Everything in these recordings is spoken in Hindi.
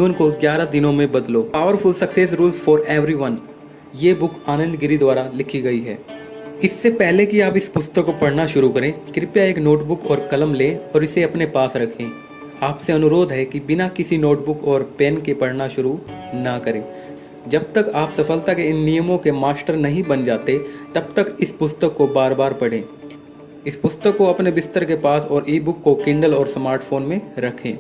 जीवन को 11 दिनों में बदलो। Powerful success rules for everyone. ये बुक आनंद गिरी द्वारा लिखी गई है। इससे पहले कि आप इस पुस्तक को पढ़ना शुरू करें, कृपया एक नोटबुक और कलम लें और इसे अपने पास रखें। आपसे अनुरोध है कि बिना किसी नोटबुक और पेन के पढ़ना शुरू ना करें। जब तक आप सफलता के इन नियमों के मास्टर नहीं बन जाते, तब तक इस पुस्तक को बार बार पढ़ें। इस पुस्तक को अपने बिस्तर के पास और ई बुक को किंडल और स्मार्टफोन में रखें।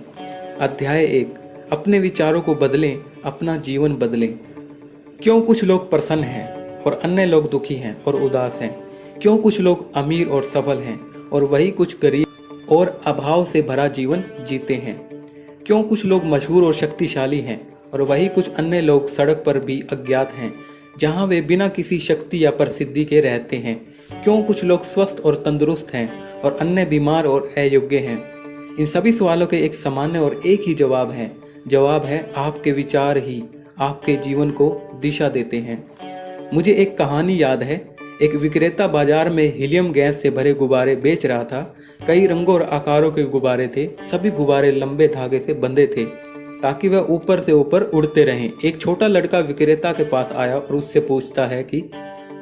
अध्याय 1। अपने विचारों को बदलें, अपना जीवन बदलें। क्यों कुछ लोग प्रसन्न हैं और अन्य लोग दुखी हैं और उदास हैं? क्यों कुछ लोग अमीर और सफल हैं और वही कुछ गरीब और अभाव से भरा जीवन जीते हैं? क्यों कुछ लोग मशहूर और शक्तिशाली हैं और वही कुछ अन्य लोग सड़क पर भी अज्ञात हैं, जहां वे बिना किसी शक्ति या प्रसिद्धि के रहते हैं? क्यों कुछ लोग स्वस्थ और तंदुरुस्त हैं और अन्य बीमार और अयोग्य हैं? इन सभी सवालों के एक सामान्य और एक ही जवाब है। जवाब है आपके विचार ही आपके जीवन को दिशा देते हैं। मुझे एक कहानी याद है। एक विक्रेता बाजार में हीलियम गैस से भरे गुब्बारे बेच रहा था। कई रंगों और आकारों के गुब्बारे थे। सभी गुब्बारे लंबे धागे से बंधे थे ताकि वह ऊपर से ऊपर उड़ते रहें। एक छोटा लड़का विक्रेता के पास आया और उससे पूछता है कि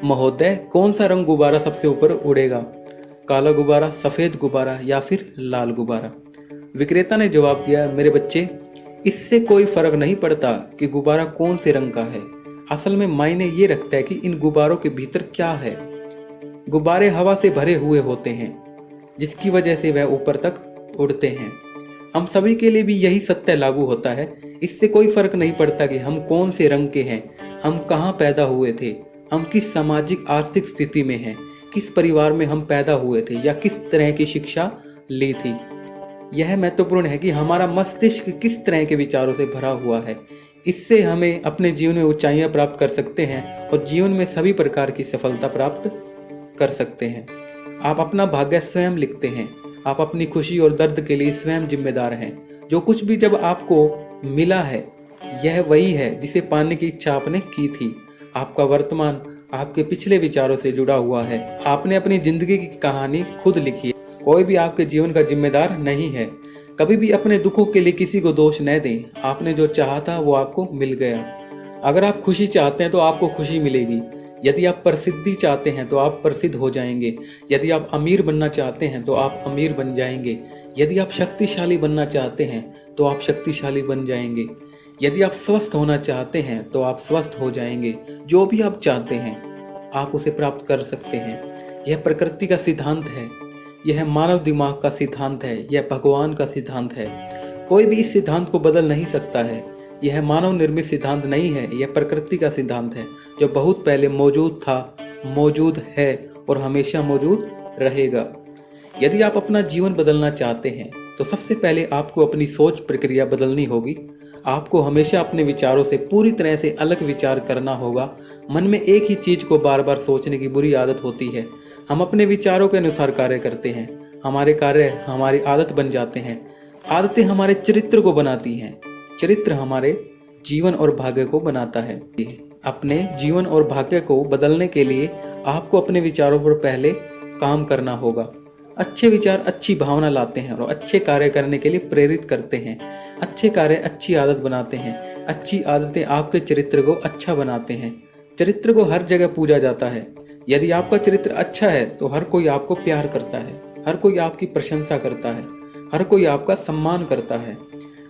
महोदय, कौन सा रंग गुब्बारा सबसे ऊपर उड़ेगा? काला गुब्बारा, सफेद गुब्बारा या फिर लाल गुब्बारा? विक्रेता ने जवाब दिया, मेरे बच्चे, इससे कोई फर्क नहीं पड़ता कि गुब्बारा कौन से रंग का है। असल में मायने ये रखता है कि इन गुब्बारों के भीतर क्या है। गुब्बारे हवा से भरे हुए होते हैं, जिसकी वजह से वह ऊपर तक उड़ते हैं। हम सभी के लिए भी यही सत्य लागू होता है। इससे कोई फर्क नहीं पड़ता कि हम कौन से रंग के हैं, हम कहाँ पैदा हुए थे, हम किस सामाजिक आर्थिक स्थिति में हैं, किस परिवार में हम पैदा हुए थे या किस तरह की शिक्षा ली थी। यह महत्वपूर्ण है कि हमारा मस्तिष्क किस तरह के विचारों से भरा हुआ है। इससे हमें अपने जीवन में ऊंचाइयां प्राप्त कर सकते हैं और जीवन में सभी प्रकार की सफलता प्राप्त कर सकते हैं। आप अपना भाग्य स्वयं लिखते हैं। आप अपनी खुशी और दर्द के लिए स्वयं जिम्मेदार हैं। जो कुछ भी जब आपको मिला है, यह वही है जिसे पाने की इच्छा आपने की थी। आपका वर्तमान आपके पिछले विचारों से जुड़ा हुआ है। आपने अपनी जिंदगी की कहानी खुद लिखी है। कोई भी आपके जीवन का जिम्मेदार नहीं है। कभी भी अपने दुखों के लिए किसी को दोष न दें। आपने जो चाहा था वो आपको मिल गया। अगर आप खुशी चाहते हैं तो आपको खुशी मिलेगी। यदि आप प्रसिद्धि चाहते हैं तो आप प्रसिद्ध हो जाएंगे। यदि आप अमीर बनना चाहते हैं तो आप अमीर बन जाएंगे। यदि आप शक्तिशाली बनना चाहते हैं तो आप शक्तिशाली बन जाएंगे। यदि आप स्वस्थ होना चाहते हैं तो आप स्वस्थ हो जाएंगे। जो भी आप चाहते हैं आप उसे प्राप्त कर सकते हैं। यह प्रकृति का सिद्धांत है। यह मानव दिमाग का सिद्धांत है। यह भगवान का सिद्धांत है। कोई भी इस सिद्धांत को बदल नहीं सकता है। यह मानव निर्मित सिद्धांत नहीं है। यह प्रकृति का सिद्धांत है जो बहुत पहले मौजूद था, मौजूद है और हमेशा मौजूद रहेगा। यदि आप अपना जीवन बदलना चाहते हैं तो सबसे पहले आपको अपनी सोच प्रक्रिया बदलनी होगी। आपको हमेशा अपने विचारों से पूरी तरह से अलग विचार करना होगा। मन में एक ही चीज को बार बार सोचने की बुरी आदत होती है। हम अपने विचारों के अनुसार कार्य करते हैं। हमारे कार्य हमारी आदत बन जाते हैं। आदतें हमारे चरित्र को बनाती हैं। चरित्र हमारे जीवन और भाग्य को बनाता है। अपने जीवन और भाग्य को बदलने के लिए आपको अपने विचारों पर पहले काम करना होगा। अच्छे विचार अच्छी भावना लाते हैं और अच्छे कार्य करने के लिए प्रेरित करते हैं। अच्छे कार्य अच्छी आदत बनाते हैं। अच्छी आदतें आपके चरित्र को अच्छा बनाते हैं। चरित्र को हर जगह पूजा जाता है। यदि आपका चरित्र अच्छा है तो हर कोई आपको प्यार करता है। हर कोई आपकी प्रशंसा करता है। हर कोई आपका सम्मान करता है।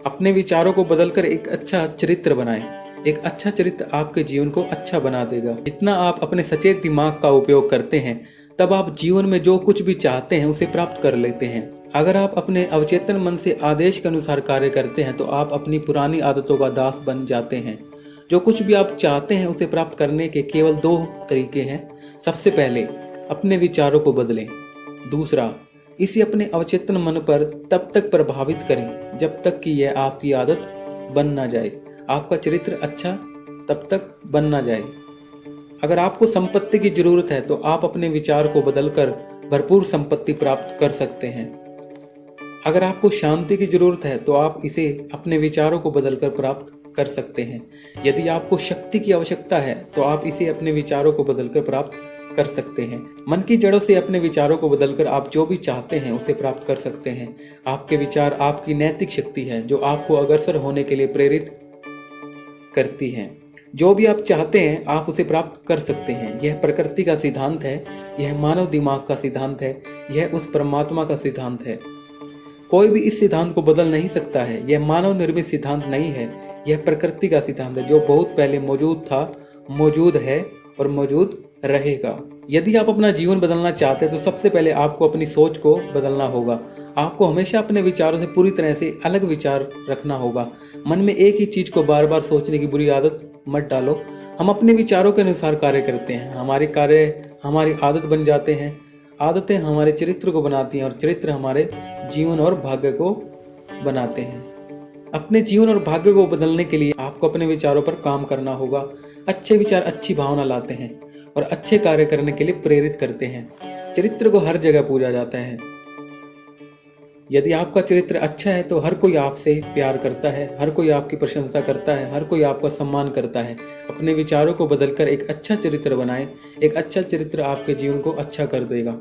अपने विचारों को बदलकर एक अच्छा चरित्र बनाएं। एक अच्छा चरित्र आपके जीवन को अच्छा बना देगा। जितना आप अपने सचेत दिमाग का उपयोग करते हैं, तब आप जीवन में जो कुछ भी चाहते हैं उसे प्राप्त कर लेते हैं। अगर आप अपने अवचेतन मन से आदेश के अनुसार कार्य करते हैं तो आप अपनी पुरानी आदतों का दास बन जाते हैं। जो कुछ भी आप चाहते हैं उसे प्राप्त करने के केवल 2 तरीके हैं। सबसे पहले अपने विचारों को बदलें। दूसरा, इसे अपने अवचेतन मन पर तब तक प्रभावित करें जब तक कि यह आपकी आदत बन ना जाए। आपका चरित्र अच्छा तब तक बन ना जाए। अगर आपको संपत्ति की जरूरत है तो आप अपने विचार को बदलकर भरपूर संपत्ति प्राप्त कर सकते हैं। अगर आपको शांति की जरूरत है तो आप इसे अपने विचारों को बदलकर प्राप्त कर सकते हैं। यदि आपको शक्ति की आवश्यकता है तो आप इसे अपने विचारों को बदलकर प्राप्त कर सकते हैं। मन की जड़ों से अपने विचारों को बदलकर आप जो भी चाहते हैं उसे प्राप्त कर सकते हैं। आपके विचार आपकी नैतिक शक्ति है जो आपको अग्रसर होने के लिए प्रेरित करती है। जो भी आप चाहते हैं आप उसे प्राप्त कर सकते हैं। यह प्रकृति का सिद्धांत है, यह मानव दिमाग का सिद्धांत है, यह उस परमात्मा का सिद्धांत है। कोई भी इस सिद्धांत को बदल नहीं सकता है। यह मानव निर्मित सिद्धांत नहीं है, यह प्रकृति का सिद्धांत है जो बहुत पहले मौजूद था, मौजूद है और मौजूद रहेगा। यदि आप अपना जीवन बदलना चाहते हैं तो सबसे पहले आपको अपनी सोच को बदलना होगा। आपको हमेशा अपने विचारों से पूरी तरह से अलग विचार रखना होगा। मन में एक ही चीज को बार बार सोचने की बुरी आदत मत डालो। हम अपने विचारों के अनुसार कार्य करते हैं। हमारे कार्य हमारी आदत बन जाते हैं। आदतें हमारे चरित्र को बनाती हैं और चरित्र हमारे जीवन और भाग्य को बनाते हैं। अपने जीवन और भाग्य को बदलने के लिए आपको अपने विचारों पर काम करना होगा। अच्छे विचार अच्छी भावना लाते हैं और अच्छे कार्य करने के लिए प्रेरित करते हैं। चरित्र को हर जगह पूजा जाता है। यदि आपका चरित्र अच्छा है तो हर कोई आपसे प्यार करता है, हर कोई आपकी प्रशंसा करता है, हर कोई आपका सम्मान करता है। अपने विचारों को बदलकर एक अच्छा चरित्र बनाएं। एक अच्छा चरित्र आपके जीवन को अच्छा कर देगा।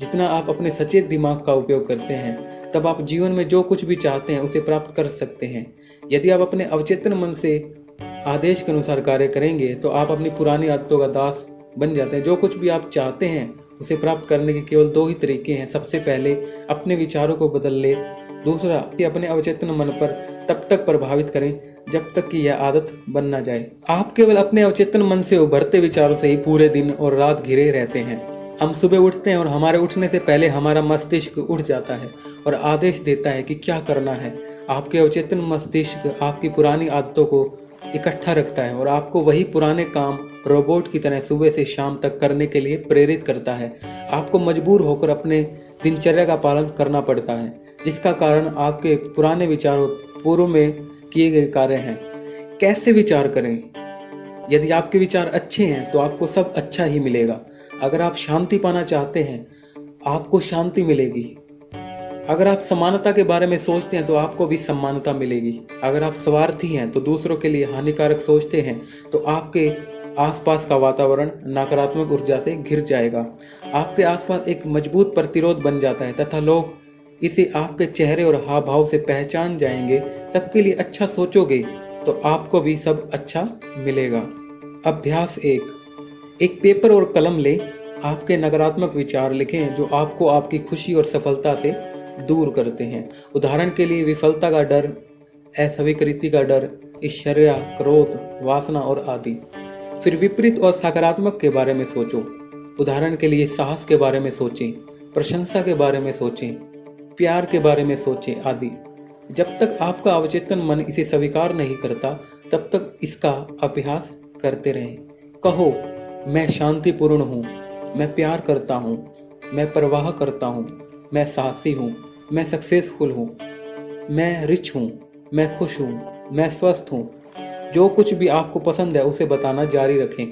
जितना आप अपने सचेत दिमाग का उपयोग करते हैं तब आप जीवन में जो कुछ भी चाहते हैं उसे प्राप्त कर सकते हैं। यदि आप अपने अवचेतन मन से आदेश के अनुसार कार्य करेंगे तो आप अपनी पुरानी आदतों का दास बन जाते हैं। जो कुछ भी आप चाहते हैं उसे प्राप्त करने के केवल दो ही तरीके हैं। सबसे पहले अपने विचारों को बदल ले, दूसरा अपने अवचेतन मन पर तब तक प्रभावित करें जब तक कि यह आदत बन ना जाए। आप केवल अपने अवचेतन मन से उभरते विचारों से ही पूरे दिन और रात घिरे रहते हैं। हम सुबह उठते हैं और हमारे उठने से पहले हमारा मस्तिष्क उठ जाता है और आदेश देता है कि क्या करना है। आपके अवचेतन मस्तिष्क आपकी पुरानी आदतों को इकट्ठा रखता है और आपको वही पुराने काम रोबोट की तरह सुबह से शाम तक करने के लिए प्रेरित करता है। आपको मजबूर होकर अपने दिनचर्या का पालन करना पड़ता है, जिसका कारण आपके पुराने विचारों पूर्व में किए गए कार्य हैं। कैसे विचार करें? यदि आपके विचार अच्छे हैं तो आपको सब अच्छा ही मिलेगा। अगर आप शांति पाना चाहते हैं आपको शांति मिलेगी। अगर आप समानता के बारे में सोचते हैं तो आपको भी सम्मानता मिलेगी। अगर आप स्वार्थी हैं तो दूसरों के लिए हानिकारक सोचते हैं तो आपके आसपास का वातावरण नकारात्मक ऊर्जा से घिर जाएगा। आपके आसपास एक मजबूत प्रतिरोध बन जाता है तथा लोग इसे आपके चेहरे और हाव भाव से पहचान जाएंगे। सबके लिए अच्छा सोचोगे तो आपको भी सब अच्छा मिलेगा। अभ्यास एक पेपर और कलम ले, आपके नकारात्मक विचार लिखें जो आपको आपकी खुशी और सफलता से दूर करते हैं। उदाहरण के लिए विफलता का डर, अस्वीकृति का डर, ईर्ष्या, क्रोध, वासना और आदि। फिर विपरीत और सकारात्मक के बारे में सोचो। उदाहरण के लिए साहस के बारे में सोचें, प्रशंसा के बारे में सोचें, प्यार के बारे में सोचें आदि। जब तक आपका अवचेतन मन इसे स्वीकार नहीं करता तब तक इसका अभ्यास करते रहें। कहो, मैं शांतिपूर्ण हूँ, मैं प्यार करता हूँ, मैं परवाह करता हूँ, मैं साहसी हूँ, मैं सक्सेसफुल हूँ, मैं रिच हूँ, मैं खुश हूँ, मैं स्वस्थ हूँ। जो कुछ भी आपको पसंद है उसे बताना जारी रखें।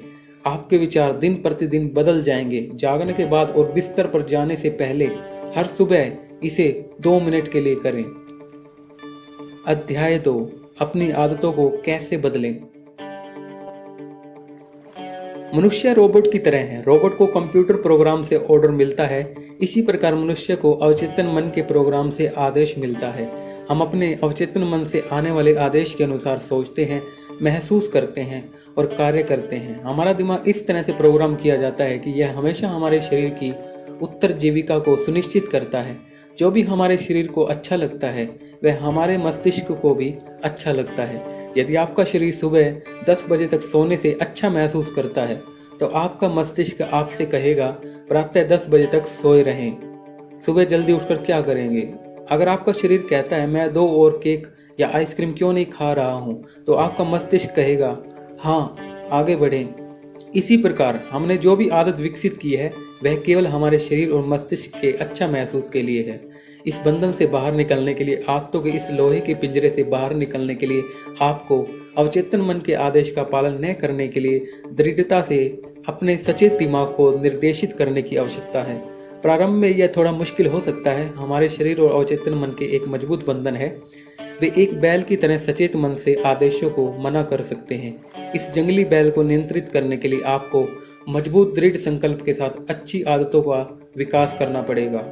आपके विचार दिन प्रतिदिन बदल जाएंगे। जागने के बाद और बिस्तर पर जाने से पहले हर सुबह इसे 2 मिनट के लिए करें। अध्याय 2, अपनी आदतों को कैसे बदलें। मनुष्य रोबोट की तरह है। रोबोट को कंप्यूटर प्रोग्राम से ऑर्डर मिलता है, इसी प्रकार मनुष्य को अवचेतन मन के प्रोग्राम से आदेश मिलता है। हम अपने अवचेतन मन से आने वाले आदेश के अनुसार सोचते हैं, महसूस करते हैं और कार्य करते हैं। हमारा दिमाग इस तरह से प्रोग्राम किया जाता है कि यह हमेशा हमारे शरीर की उत्तरजीविका को सुनिश्चित करता है। जो भी हमारे शरीर को अच्छा लगता है वह हमारे मस्तिष्क को भी अच्छा लगता है। यदि आपका शरीर सुबह 10 बजे तक सोने से अच्छा महसूस करता है तो आपका मस्तिष्क आपसे कहेगा प्रातः 10 बजे तक सोए रहें। सुबह जल्दी उठकर क्या करेंगे? अगर आपका शरीर कहता है मैं 2 और केक या आइसक्रीम क्यों नहीं खा रहा हूँ तो आपका मस्तिष्क कहेगा हाँ, आगे बढ़ें। इसी प्रकार हमने जो भी आदत विकसित की है वह केवल हमारे शरीर और मस्तिष्क के अच्छा महसूस के लिए है। इस बंधन से बाहर निकलने के लिए, आदतों के इस लोहे के पिंजरे से बाहर निकलने के लिए आपको अवचेतन मन के आदेश का पालन न करने के लिए दृढ़ता से अपने सचेत दिमाग को निर्देशित करने की आवश्यकता है। प्रारंभ में यह थोड़ा मुश्किल हो सकता है। हमारे शरीर और अवचेतन मन के एक मजबूत बंधन है। वे एक बैल की तरह सचेत मन से आदेशों को मना कर सकते हैं। इस जंगली बैल को नियंत्रित करने के लिए आपको मजबूत दृढ़ संकल्प के साथ अच्छी आदतों का विकास करना पड़ेगा।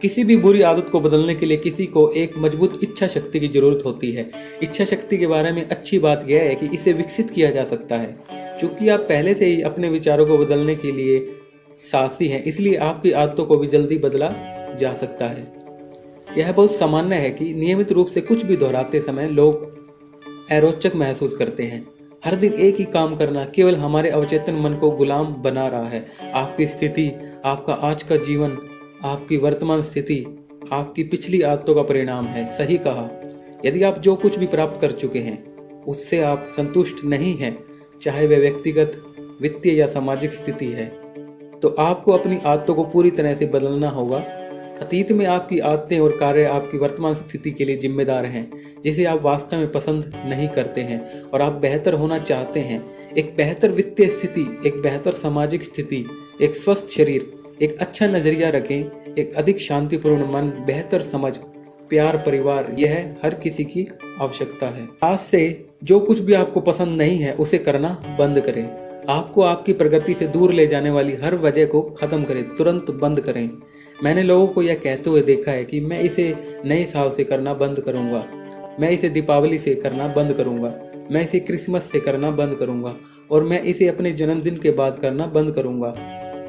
किसी भी बुरी आदत को बदलने के लिए किसी को एक मजबूत इच्छा शक्ति की जरूरत होती है। इच्छा शक्ति के बारे में अच्छी बात यह है कि इसे विकसित किया जा सकता है। चूंकि आप पहले से ही अपने विचारों को बदलने के लिए साहसी हैं, इसलिए आपकी आदतों को भी जल्दी बदला जा सकता है। यह बहुत सामान्य है कि नियमित रूप से कुछ भी दोहराते समय लोग अरोचक महसूस करते हैं। हर दिन एक ही काम करना केवल हमारे अवचेतन मन को गुलाम बना रहा है। आपकी स्थिति, आपका आज का जीवन, आपकी वर्तमान स्थिति आपकी पिछली आदतों का परिणाम है। सही कहा। यदि आप जो कुछ भी प्राप्त कर चुके हैं उससे आप संतुष्ट नहीं हैं, चाहे वह व्यक्तिगत, वित्तीय या सामाजिक स्थिति है, तो आपको अपनी आदतों को पूरी तरह से बदलना होगा। अतीत में आपकी आदतें और कार्य आपकी वर्तमान स्थिति के लिए जिम्मेदार हैं, जिसे आप वास्तव में पसंद नहीं करते हैं और आप बेहतर होना चाहते हैं। एक बेहतर वित्तीय स्थिति, एक बेहतर सामाजिक स्थिति, एक स्वस्थ शरीर, एक अच्छा नजरिया रखें, एक अधिक शांतिपूर्ण मन, बेहतर समझ, प्यार, परिवार, यह हर किसी की आवश्यकता है। आज से जो कुछ भी आपको पसंद नहीं है उसे करना बंद करें। आपको आपकी प्रगति से दूर ले जाने वाली हर वजह को खत्म करें, तुरंत बंद करें। मैंने लोगों को यह कहते हुए देखा है कि मैं इसे नए साल से करना बंद करूंगा, मैं इसे दीपावली से करना बंद करूंगा, मैं इसे क्रिसमस से करना बंद करूंगा और मैं इसे अपने जन्मदिन के बाद करना बंद करूंगा।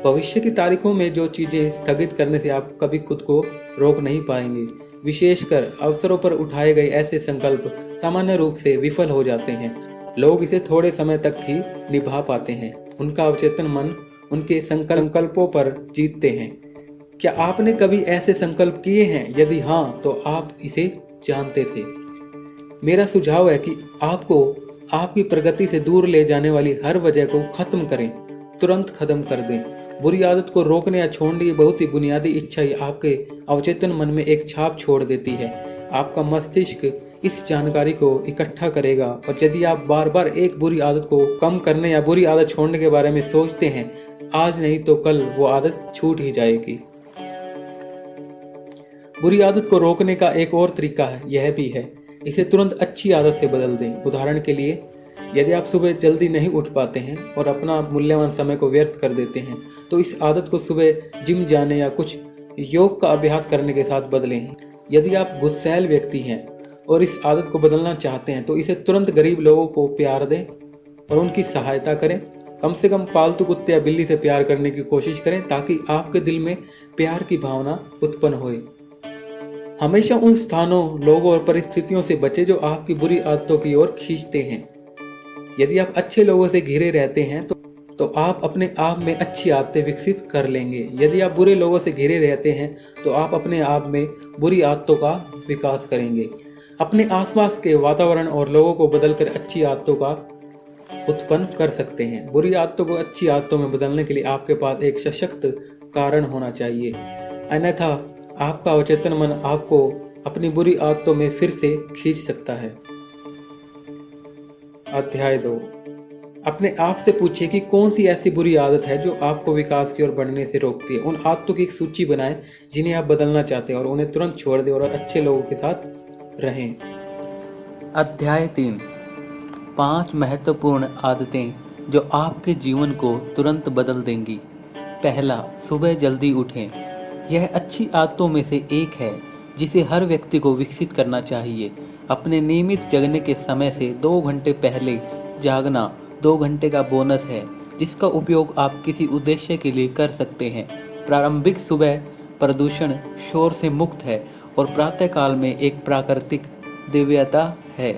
भविष्य की तारीखों में जो चीजें स्थगित करने से आप कभी खुद को रोक नहीं पाएंगे। विशेषकर अवसरों पर उठाए गए ऐसे संकल्प सामान्य रूप से विफल हो जाते हैं। लोग इसे थोड़े समय तक ही निभा पाते हैं। उनका अवचेतन मन उनके संकल्पों पर जीतते हैं। क्या आपने कभी ऐसे संकल्प किए हैं? यदि हाँ, तो आप इसे जानते थे। मेरा सुझाव है कि आपको आपकी प्रगति से दूर ले जाने वाली हर वजह को खत्म करें, तुरंत खत्म कर दें। बुरी आदत को रोकने या छोड़ने की बहुत ही बुनियादी इच्छा ही आपके अवचेतन मन में एक छाप छोड़ देती है। आपका मस्तिष्क इस जानकारी को इकट्ठा करेगा और यदि आप बार बार एक बुरी आदत को कम करने या बुरी आदत छोड़ने के बारे में सोचते हैं, आज नहीं तो कल वो आदत छूट ही जाएगी। बुरी आदत को रोकने का एक और तरीका है, यह भी है, इसे तुरंत अच्छी आदत से बदल दें। उदाहरण के लिए, यदि आप सुबह जल्दी नहीं उठ पाते हैं और अपना मूल्यवान समय को व्यर्थ कर देते हैं, तो इस आदत को सुबह जिम जाने या कुछ योग का अभ्यास करने के साथ बदलें। यदि आप गुस्सैल व्यक्ति हैं और इस आदत को बदलना चाहते हैं, तो इसे तुरंत गरीब लोगों को प्यार दें और उनकी सहायता करें। कम से कम पालतू कुत्ते या बिल्ली से प्यार करने की कोशिश करें ताकि आपके दिल में प्यार की भावना उत्पन्न होए। हमेशा उन स्थानों, लोगों और परिस्थितियों से बचें जो आपकी बुरी आदतों की ओर खींचते हैं। यदि आप अच्छे लोगों से घिरे रहते हैं तो आप अपने आप में अच्छी आदतें विकसित कर लेंगे। यदि आप बुरे लोगों से घिरे रहते हैं तो आप अपने आप में बुरी आदतों का विकास करेंगे। अपने आसपास के वातावरण और लोगों को बदलकर अच्छी आदतों का उत्पन्न कर सकते हैं। बुरी आदतों को अच्छी आदतों में बदलने के लिए आपके पास एक सशक्त कारण होना चाहिए, अन्यथा आपका अवचेतन मन आपको अपनी बुरी आदतों में फिर से खींच सकता है। अध्याय 2। अपने आप से पूछिए कि कौन सी ऐसी बुरी आदत है जो आपको विकास की ओर बढ़ने से रोकती है। उन आदतों की एक सूची बनाएं जिन्हें आप बदलना चाहते हैं और उन्हें तुरंत छोड़ दें और अच्छे लोगों के साथ रहें। अध्याय 3। 5 महत्वपूर्ण आदतें जो आपके जीवन को तुरंत बदल देंगी। पहला, सुबह जल्दी उठें। यह अच्छी आदतों में से एक है जिसे हर व्यक्ति को विकसित करना चाहिए। अपने नियमित जगने के समय से 2 घंटे पहले जागना 2 घंटे का बोनस है जिसका उपयोग आप किसी उद्देश्य के लिए कर सकते हैं। प्रारंभिक सुबह प्रदूषण शोर से मुक्त है और प्रातःकाल में एक प्राकृतिक दिव्यता है।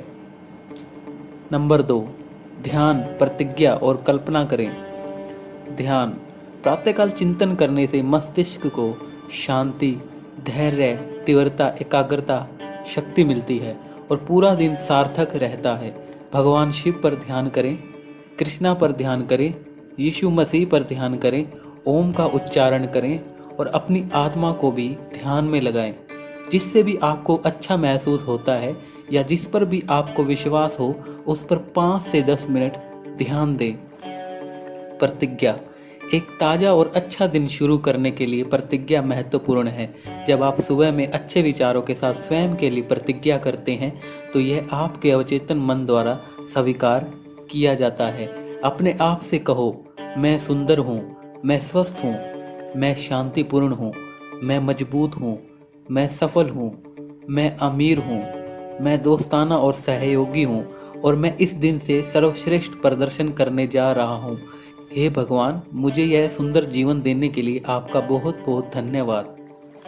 नंबर 2, ध्यान, प्रतिज्ञा और कल्पना करें। ध्यान, प्रातःकाल चिंतन करने से मस्तिष्क को शांति, धैर्य, तीव्रता, एकाग्रता, शक्ति मिलती है और पूरा दिन सार्थक रहता है। भगवान शिव पर ध्यान करें, कृष्णा पर ध्यान करें, यीशु मसीह पर ध्यान करें, ओम का उच्चारण करें और अपनी आत्मा को भी ध्यान में लगाएं। जिससे भी आपको अच्छा महसूस होता है या जिस पर भी आपको विश्वास हो उस पर 5 से 10 मिनट ध्यान दें। प्रतिज्ञा, एक ताज़ा और अच्छा दिन शुरू करने के लिए प्रतिज्ञा महत्वपूर्ण है। जब आप सुबह में अच्छे विचारों के साथ स्वयं के लिए प्रतिज्ञा करते हैं तो यह आपके अवचेतन मन द्वारा स्वीकार किया जाता है। अपने आप से कहो, मैं सुंदर हूँ, मैं स्वस्थ हूँ, मैं शांतिपूर्ण हूँ, मैं मजबूत हूँ, मैं सफल हूँ, मैं अमीर हूँ, मैं दोस्ताना और सहयोगी हूँ और मैं इस दिन से सर्वश्रेष्ठ प्रदर्शन करने जा रहा हूँ। हे भगवान, मुझे यह सुंदर जीवन देने के लिए आपका बहुत बहुत धन्यवाद।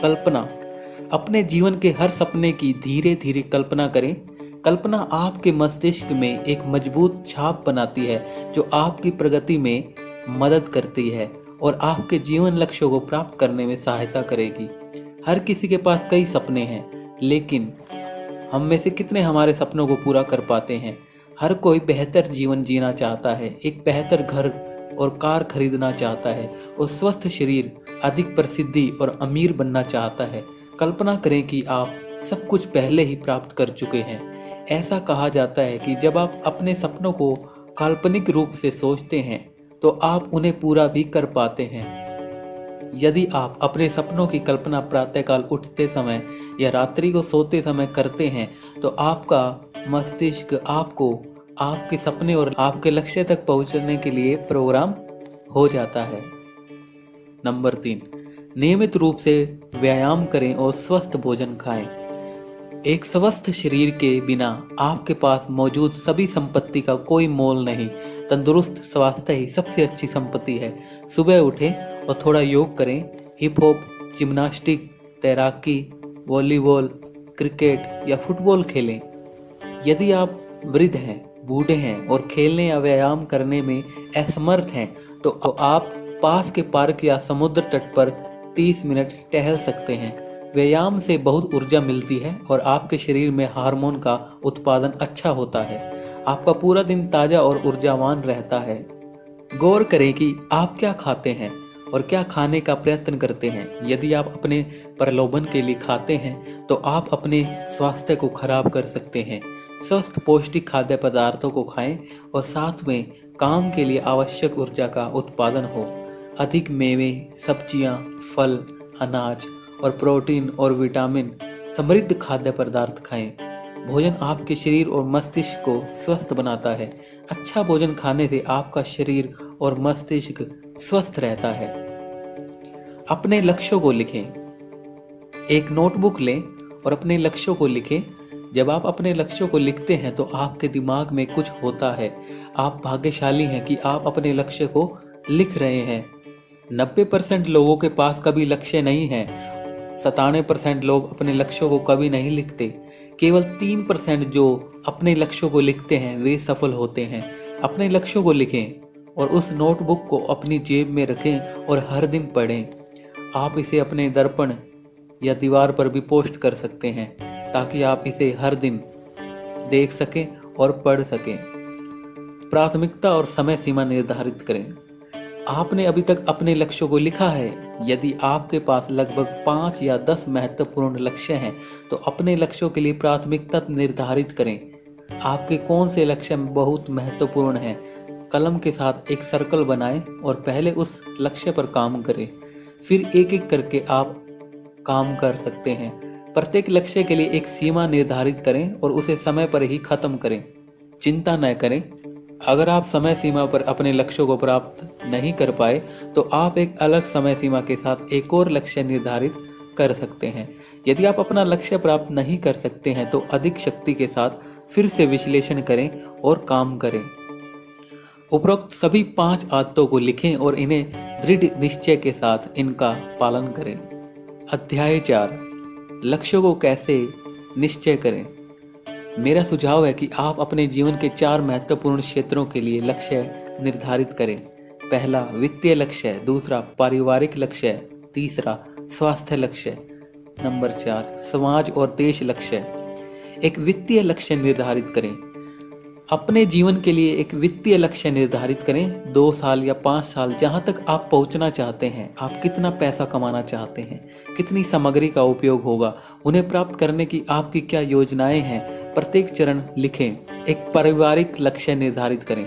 कल्पना। अपने जीवन के हर सपने की धीरे धीरे कल्पना करें। कल्पना आपके मस्तिष्क में एक मजबूत छाप बनाती है जो आपकी प्रगति में मदद करती है और आपके जीवन लक्ष्यों को प्राप्त करने में सहायता करेगी। हर किसी के पास कई सपने हैं, लेकिन हम में से कितने हमारे सपनों को पूरा कर पाते हैं? हर कोई बेहतर जीवन जीना चाहता है, एक बेहतर घर और कार खरीदना चाहता है और स्वस्थ शरीर, अधिक प्रसिद्धि और अमीर बनना चाहता है। कल्पना करें कि आप सब कुछ पहले ही प्राप्त कर चुके हैं। ऐसा कहा जाता है कि जब आप अपने सपनों को काल्पनिक रूप से सोचते हैं तो आप उन्हें पूरा भी कर पाते हैं। यदि आप अपने सपनों की कल्पना प्रातःकाल उठते समय या रात्रि को सोते समय करते हैं तो आपका मस्तिष्क आपको आपके सपने और आपके लक्ष्य तक पहुंचने के लिए प्रोग्राम हो जाता है। नंबर 3, नियमित रूप से व्यायाम करें और स्वस्थ भोजन खाएं। एक स्वस्थ शरीर के बिना आपके पास मौजूद सभी संपत्ति का कोई मोल नहीं। तंदुरुस्त स्वास्थ्य ही सबसे अच्छी संपत्ति है। सुबह उठें और थोड़ा योग करें। हिप हॉप, जिम्नास्टिक, तैराकी, वॉलीबॉल, क्रिकेट या फुटबॉल खेलें। यदि आप वृद्ध हैं, बूढ़े हैं और खेलने या व्यायाम करने में असमर्थ हैं तो आप पास के पार्क या समुद्र तट पर 30 मिनट टहल सकते हैं। व्यायाम से बहुत ऊर्जा मिलती है और आपके शरीर में हार्मोन का उत्पादन अच्छा होता है। आपका पूरा दिन ताज़ा और ऊर्जावान रहता है। गौर करें कि आप क्या खाते हैं और क्या खाने का प्रयत्न करते हैं। यदि आप अपने प्रलोभन के लिए खाते हैं तो आप अपने स्वास्थ्य को खराब कर सकते हैं। स्वस्थ पौष्टिक खाद्य पदार्थों को खाएं और साथ में काम के लिए आवश्यक ऊर्जा का उत्पादन हो। अधिक मेवे, सब्जियां, फल, अनाज और प्रोटीन और विटामिन समृद्ध खाद्य पदार्थ खाएं। भोजन आपके शरीर और मस्तिष्क को स्वस्थ बनाता है। अच्छा भोजन खाने से आपका शरीर और मस्तिष्क स्वस्थ रहता है। अपने लक्ष्यों को लिखें। एक नोटबुक लें और अपने लक्ष्यों को लिखें। जब आप अपने लक्ष्यों को लिखते हैं तो आपके दिमाग में कुछ होता है। आप भाग्यशाली हैं कि आप अपने लक्ष्य को लिख रहे हैं। 90% लोगों के पास कभी लक्ष्य नहीं है। 97% लोग अपने लक्ष्यों को कभी नहीं लिखते। केवल 3% जो अपने लक्ष्यों को लिखते हैं वे सफल होते हैं। अपने लक्ष्यों को लिखें और उस नोटबुक को अपनी जेब में रखें और हर दिन पढ़ें। आप इसे अपने दर्पण या दीवार पर भी पोस्ट कर सकते हैं ताकि आप इसे हर दिन देख सकें और पढ़ सकें। प्राथमिकता और समय सीमा निर्धारित करें। आपने अभी तक अपने लक्ष्यों को लिखा है? यदि आपके पास लगभग 5 या 10 महत्वपूर्ण लक्ष्य हैं तो अपने लक्ष्यों के लिए प्राथमिकता निर्धारित करें। आपके कौन से लक्ष्य बहुत महत्वपूर्ण हैं? कलम के साथ एक सर्कल बनाएं और पहले उस लक्ष्य पर काम करें। फिर एक एक करके आप काम कर सकते हैं। प्रत्येक लक्ष्य के लिए एक सीमा निर्धारित करें और उसे समय पर ही खत्म करें। चिंता न करें, अगर आप समय सीमा पर अपने लक्ष्यों को प्राप्त नहीं कर पाए तो आप एक अलग समय सीमा के साथ एक और लक्ष्य निर्धारित कर सकते हैं। यदि आप अपना लक्ष्य प्राप्त नहीं कर सकते हैं तो अधिक शक्ति के साथ फिर से विश्लेषण करें और काम करें। उपरोक्त सभी 5 आदतों को लिखें और इन्हें दृढ़ निश्चय के साथ इनका पालन करें। अध्याय 4, लक्ष्यों को कैसे निश्चय करें। मेरा सुझाव है कि आप अपने जीवन के 4 महत्वपूर्ण क्षेत्रों के लिए लक्ष्य निर्धारित करें। पहला, वित्तीय लक्ष्य। दूसरा, पारिवारिक लक्ष्य। तीसरा, स्वास्थ्य लक्ष्य। नंबर 4, समाज और देश लक्ष्य। एक वित्तीय लक्ष्य निर्धारित करें। अपने जीवन के लिए एक वित्तीय लक्ष्य निर्धारित करें। 2 साल या 5 साल जहां तक आप पहुंचना चाहते हैं। आप कितना पैसा कमाना चाहते हैं, कितनी सामग्री का उपयोग होगा, उन्हें प्राप्त करने की आपकी क्या योजनाएं हैं, प्रत्येक चरण लिखें। एक पारिवारिक लक्ष्य निर्धारित करें।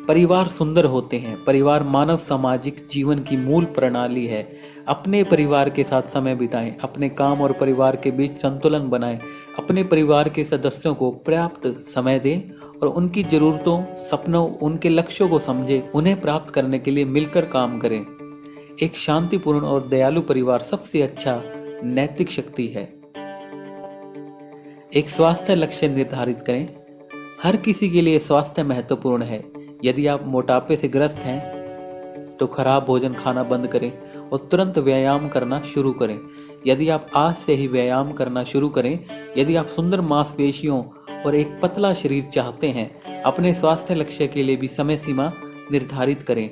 परिवार सुंदर होते हैं। परिवार मानव सामाजिक जीवन की मूल प्रणाली है। अपने परिवार के साथ समय बिताएं, अपने काम और परिवार के बीच संतुलन बनाएं, अपने परिवार के सदस्यों को पर्याप्त समय दें और उनकी जरूरतों, सपनों, उनके लक्ष्यों को समझें। उन्हें प्राप्त करने के लिए मिलकर काम करें। एक शांतिपूर्ण और दयालु परिवार सबसे अच्छा नैतिक शक्ति है। एक स्वास्थ्य लक्ष्य निर्धारित करें। हर किसी के लिए स्वास्थ्य महत्वपूर्ण है। यदि आप मोटापे से ग्रस्त हैं तो खराब भोजन खाना बंद करें और तुरंत व्यायाम करना शुरू करें। यदि आप आज से ही व्यायाम करना शुरू करें, यदि आप सुंदर मांसपेशियों और एक पतला शरीर चाहते हैं, अपने स्वास्थ्य लक्ष्य के लिए भी समय सीमा निर्धारित करें।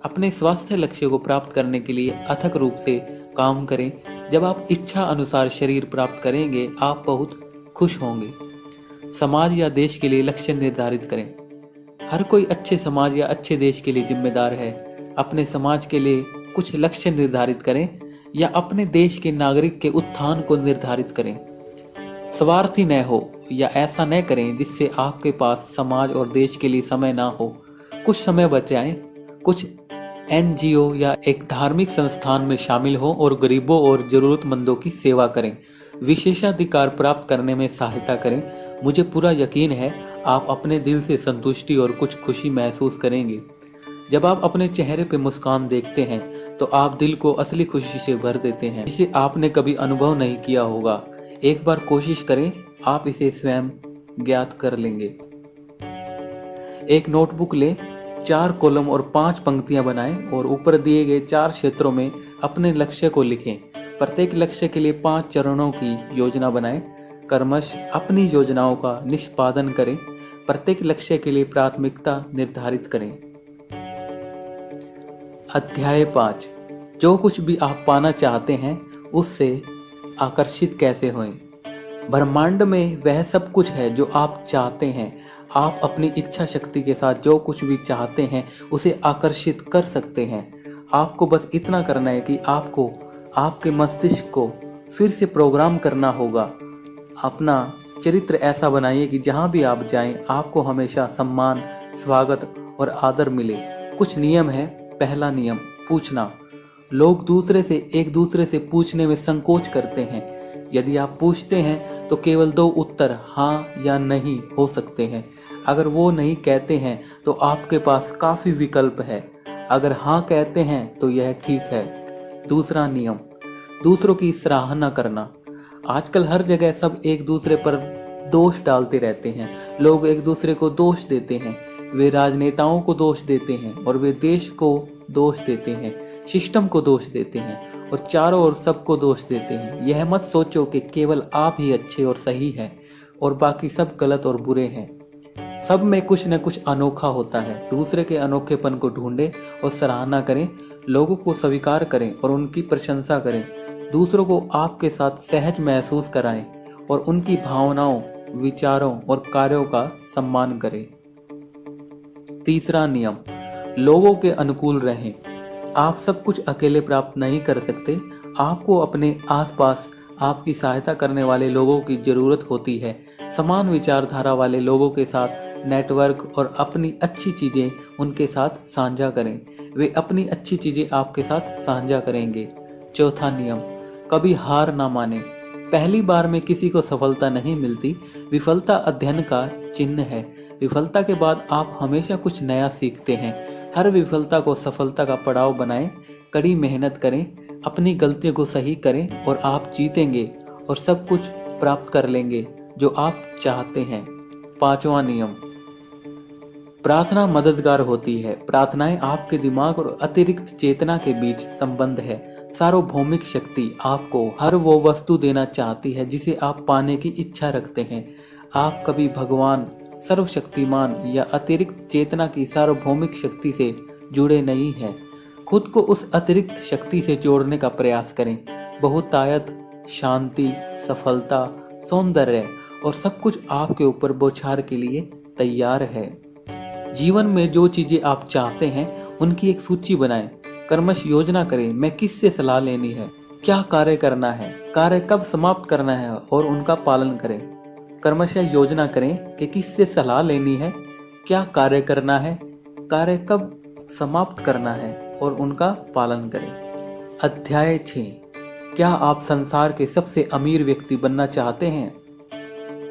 अपने स्वास्थ्य लक्ष्य को प्राप्त करने के लिए अथक रूप से काम करें। जब आप इच्छा अनुसार शरीर प्राप्त करेंगे, आप बहुत खुश होंगे। समाज या देश के लिए लक्ष्य निर्धारित करें। हर कोई अच्छे समाज या अच्छे देश के लिए जिम्मेदार है। अपने समाज के लिए कुछ लक्ष्य निर्धारित करें या अपने देश के नागरिक के उत्थान को निर्धारित करें। स्वार्थी न हो या ऐसा न करें जिससे आपके पास समाज और देश के लिए समय ना हो। कुछ समय बचाएं, कुछ एनजीओ या एक धार्मिक संस्थान में शामिल हो और गरीबों और जरूरतमंदों की सेवा करें। विशेषाधिकार प्राप्त करने में सहायता करें। मुझे पूरा यकीन है आप अपने दिल से संतुष्टि और कुछ खुशी महसूस करेंगे। जब आप अपने चेहरे पे मुस्कान देखते हैं तो आप दिल को असली खुशी से भर देते हैं, जिसे आपने कभी अनुभव नहीं किया होगा। एक बार कोशिश करें, आप इसे स्वयं ज्ञात कर लेंगे। एक नोटबुक लें, 4 कॉलम और 5 पंक्तियां बनाएं और ऊपर दिए गए 4 क्षेत्रों में अपने लक्ष्य को लिखें। प्रत्येक लक्ष्य के लिए 5 चरणों की योजना बनाएं। कर्मश अपनी योजनाओं का निष्पादन करें। प्रत्येक लक्ष्य के लिए प्राथमिकता निर्धारित करें। अध्याय 5। जो कुछ भी आप पाना चाहते हैं उससे आकर्षित कैसे होएं। ब्रह्मांड में वह सब कुछ है जो आप चाहते हैं। आप अपनी इच्छा शक्ति के साथ जो कुछ भी चाहते हैं उसे आकर्षित कर सकते हैं। आपको बस इतना करना है कि आपको आपके मस्तिष्क को फिर से प्रोग्राम करना होगा। अपना चरित्र ऐसा बनाइए कि जहां भी आप जाएं आपको हमेशा सम्मान, स्वागत और आदर मिले। कुछ नियम है। पहला नियम, पूछना। लोग एक दूसरे से पूछने में संकोच करते हैं। यदि आप पूछते हैं तो केवल 2 उत्तर हाँ या नहीं हो सकते हैं। अगर वो नहीं कहते हैं तो आपके पास काफ़ी विकल्प है। अगर हाँ कहते हैं तो यह ठीक है। दूसरा नियम, दूसरों की सराहना करना। आजकल हर जगह सब एक दूसरे पर दोष डालते रहते हैं। लोग एक दूसरे को दोष देते हैं। वे राजनेताओं को दोष देते हैं और वे देश को दोष देते हैं, सिस्टम को दोष देते हैं और चारों ओर सबको दोष देते हैं। यह मत सोचो कि केवल आप ही अच्छे और सही हैं और बाकी सब गलत और बुरे हैं। सब में कुछ न कुछ अनोखा होता है। दूसरे के अनोखेपन को ढूंढें और सराहना करें। लोगों को स्वीकार करें और उनकी प्रशंसा करें। दूसरों को आपके साथ सहज महसूस कराएं और उनकी भावनाओं, विचारों और कार्यों का सम्मान करें। तीसरा नियम, लोगों के अनुकूल रहें। आप सब कुछ अकेले प्राप्त नहीं कर सकते। आपको अपने आसपास आपकी सहायता करने वाले लोगों की जरूरत होती है। समान विचारधारा वाले लोगों के साथ नेटवर्क और अपनी अच्छी चीज़ें उनके साथ साझा करें। वे अपनी अच्छी चीज़ें आपके साथ साझा करेंगे। चौथा नियम, कभी हार ना माने। पहली बार में किसी को सफलता नहीं मिलती। विफलता अध्ययन का चिन्ह है। विफलता के बाद आप हमेशा कुछ नया सीखते हैं। हर विफलता को सफलता का पड़ाव बनाएं। कड़ी मेहनत करें, अपनी गलतियों को सही करें और आप जीतेंगे और सब कुछ प्राप्त कर लेंगे जो आप चाहते हैं। पांचवा नियम, प्रार्थना मददगार होती है। प्रार्थनाएं आपके दिमाग और अतिरिक्त चेतना के बीच संबंध है। सार्वभौमिक शक्ति आपको हर वो वस्तु देना चाहती है जिसे आप पाने की इच्छा रखते हैं। आप कभी भगवान, सर्वशक्तिमान या अतिरिक्त चेतना की सार्वभौमिक शक्ति से जुड़े नहीं हैं। खुद को उस अतिरिक्त शक्ति से जोड़ने का प्रयास करें। बहुतायत, शांति, सफलता, सौंदर्य और सब कुछ आपके ऊपर बौछार के लिए तैयार है। जीवन में जो चीजें आप चाहते हैं उनकी एक सूची बनाएं। कर्मश योजना करें। मैं किससे सलाह लेनी है, क्या कार्य करना है, कार्य कब समाप्त करना है और उनका पालन करें। कर्मश योजना करें कि किससे सलाह लेनी है, क्या कार्य करना है, कार्य कब समाप्त करना है और उनका पालन करें। अध्याय 6। क्या आप संसार के सबसे अमीर व्यक्ति बनना चाहते हैं?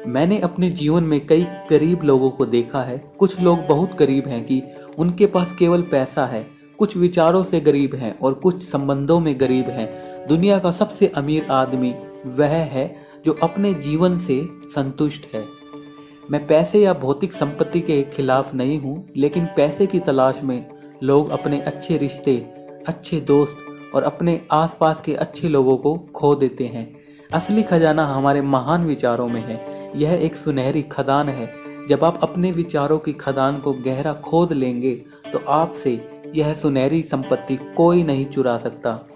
मैंने अपने जीवन में कई गरीब लोगों को देखा है। कुछ लोग बहुत गरीब हैं कि उनके पास केवल पैसा है, कुछ विचारों से गरीब हैं और कुछ संबंधों में गरीब हैं। दुनिया का सबसे अमीर आदमी वह है जो अपने जीवन से संतुष्ट है। मैं पैसे या भौतिक संपत्ति के खिलाफ नहीं हूँ, लेकिन पैसे की तलाश में लोग अपने अच्छे रिश्ते, अच्छे दोस्त और अपने आसपास के अच्छे लोगों को खो देते हैं। असली खजाना हमारे महान विचारों में है। यह एक सुनहरी खदान है। जब आप अपने विचारों की खदान को गहरा खोद लेंगे तो आपसे यह सुनहरी संपत्ति कोई नहीं चुरा सकता।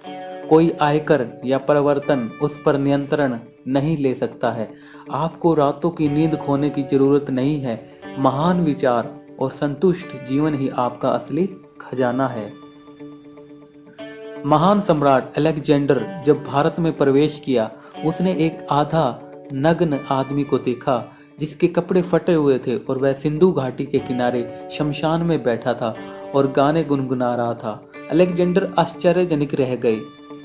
कोई आयकर या प्रवर्तन उस पर नियंत्रण नहीं ले सकता है। आपको रातों की नींद खोने की जरूरत नहीं है। महान विचार और संतुष्ट जीवन ही आपका असली खजाना है। महान सम्राट अलेक्जेंडर जब भारत में प्रवेश किया, उसने एक आधा नग्न आदमी को देखा जिसके कपड़े फटे हुए थे और वह सिंधु घाटी के किनारे शमशान में बैठा था और गाने गुनगुना रहा था। अलेक्जेंडर आश्चर्यजनक रह गए,